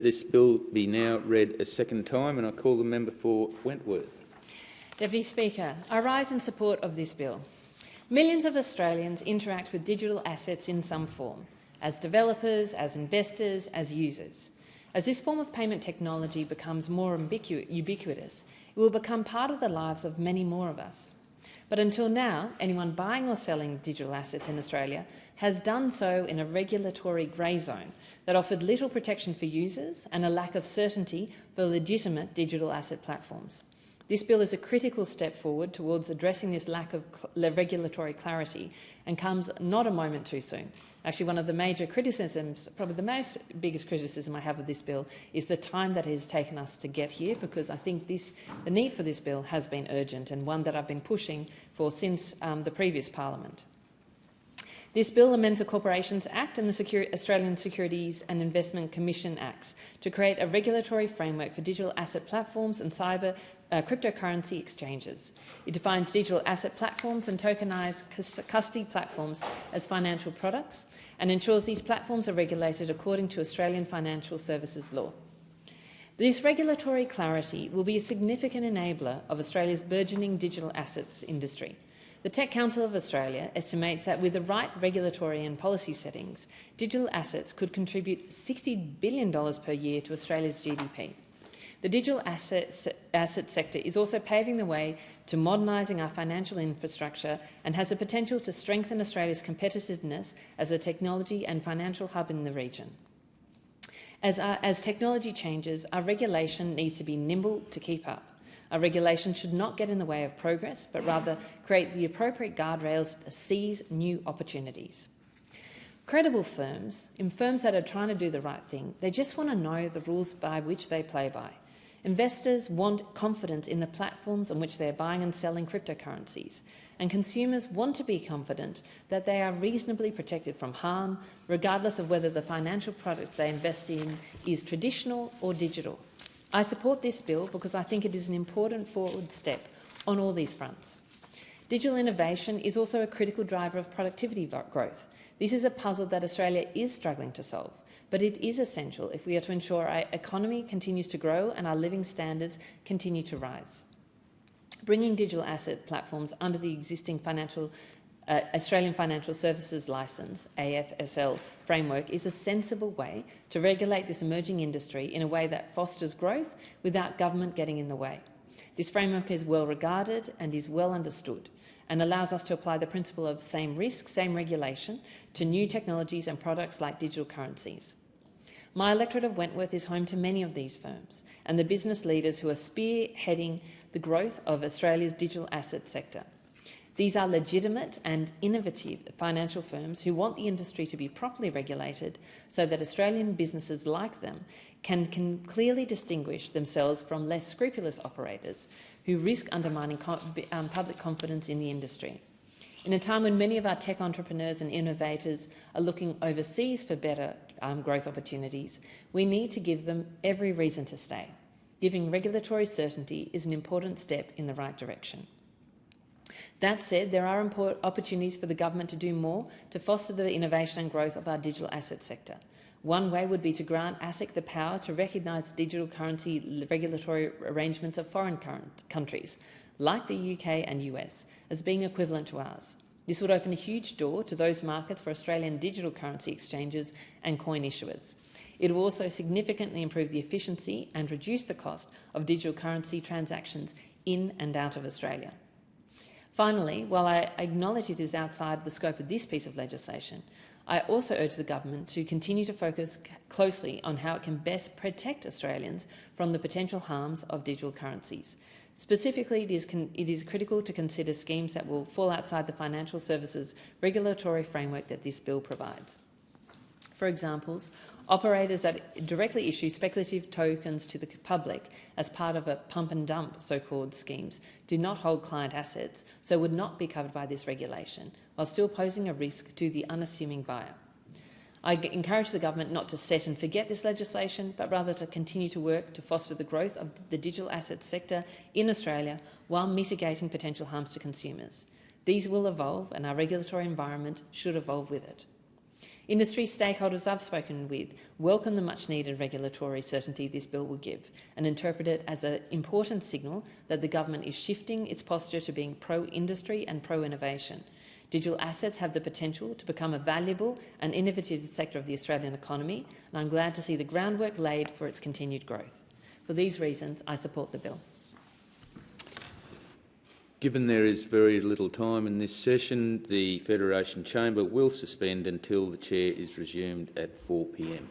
This bill be now read a second time, and I call the member for Wentworth. Deputy Speaker, I rise in support of this bill. Millions of Australians interact with digital assets in some form, as developers, as investors, as users. As this form of payment technology becomes more ubiquitous, it will become part of the lives of many more of us. But until now, anyone buying or selling digital assets in Australia has done so in a regulatory grey zone that offered little protection for users and a lack of certainty for legitimate digital asset platforms. This bill is a critical step forward towards addressing this lack of regulatory clarity and comes not a moment too soon. Actually, one of the major criticisms, probably the biggest criticism I have of this bill, is the time that it has taken us to get here, because I think the need for this bill has been urgent and one that I've been pushing for since the previous parliament. This bill amends the Corporations Act and the Australian Securities and Investment Commission Acts to create a regulatory framework for digital asset platforms and cryptocurrency exchanges. It defines digital asset platforms and tokenised custody platforms as financial products and ensures these platforms are regulated according to Australian financial services law. This regulatory clarity will be a significant enabler of Australia's burgeoning digital assets industry. The Tech Council of Australia estimates that with the right regulatory and policy settings, digital assets could contribute $60 billion per year to Australia's GDP. The digital asset sector is also paving the way to modernising our financial infrastructure and has the potential to strengthen Australia's competitiveness as a technology and financial hub in the region. As technology changes, our regulation needs to be nimble to keep up. Our regulation should not get in the way of progress, but rather create the appropriate guardrails to seize new opportunities. Credible firms, in firms that are trying to do the right thing, they just want to know the rules by which they play by. Investors want confidence in the platforms on which they are buying and selling cryptocurrencies, and consumers want to be confident that they are reasonably protected from harm, regardless of whether the financial product they invest in is traditional or digital. I support this bill because I think it is an important forward step on all these fronts. Digital innovation is also a critical driver of productivity growth. This is a puzzle that Australia is struggling to solve, but it is essential if we are to ensure our economy continues to grow and our living standards continue to rise. Bringing digital asset platforms under the existing Australian Financial Services Licence, AFSL, framework is a sensible way to regulate this emerging industry in a way that fosters growth without government getting in the way. This framework is well regarded and is well understood and allows us to apply the principle of same risk, same regulation to new technologies and products like digital currencies. My electorate of Wentworth is home to many of these firms and the business leaders who are spearheading the growth of Australia's digital asset sector. These are legitimate and innovative financial firms who want the industry to be properly regulated so that Australian businesses like them can clearly distinguish themselves from less scrupulous operators who risk undermining public confidence in the industry. In a time when many of our tech entrepreneurs and innovators are looking overseas for better growth opportunities, we need to give them every reason to stay. Giving regulatory certainty is an important step in the right direction. That said, there are opportunities for the government to do more to foster the innovation and growth of our digital asset sector. One way would be to grant ASIC the power to recognise digital currency regulatory arrangements of foreign countries, like the UK and US, as being equivalent to ours. This would open a huge door to those markets for Australian digital currency exchanges and coin issuers. It will also significantly improve the efficiency and reduce the cost of digital currency transactions in and out of Australia. Finally, while I acknowledge it is outside the scope of this piece of legislation, I also urge the government to continue to focus closely on how it can best protect Australians from the potential harms of digital currencies. Specifically, it is critical to consider schemes that will fall outside the financial services regulatory framework that this bill provides. For example, operators that directly issue speculative tokens to the public as part of a pump and dump so-called schemes do not hold client assets, so would not be covered by this regulation, while still posing a risk to the unassuming buyer. I encourage the government not to set and forget this legislation, but rather to continue to work to foster the growth of the digital asset sector in Australia while mitigating potential harms to consumers. These will evolve and our regulatory environment should evolve with it. Industry stakeholders I've spoken with welcome the much-needed regulatory certainty this bill will give and interpret it as an important signal that the government is shifting its posture to being pro-industry and pro-innovation. Digital assets have the potential to become a valuable and innovative sector of the Australian economy, and I'm glad to see the groundwork laid for its continued growth. For these reasons, I support the bill. Given there is very little time in this session, the Federation Chamber will suspend until the Chair is resumed at 4 p.m.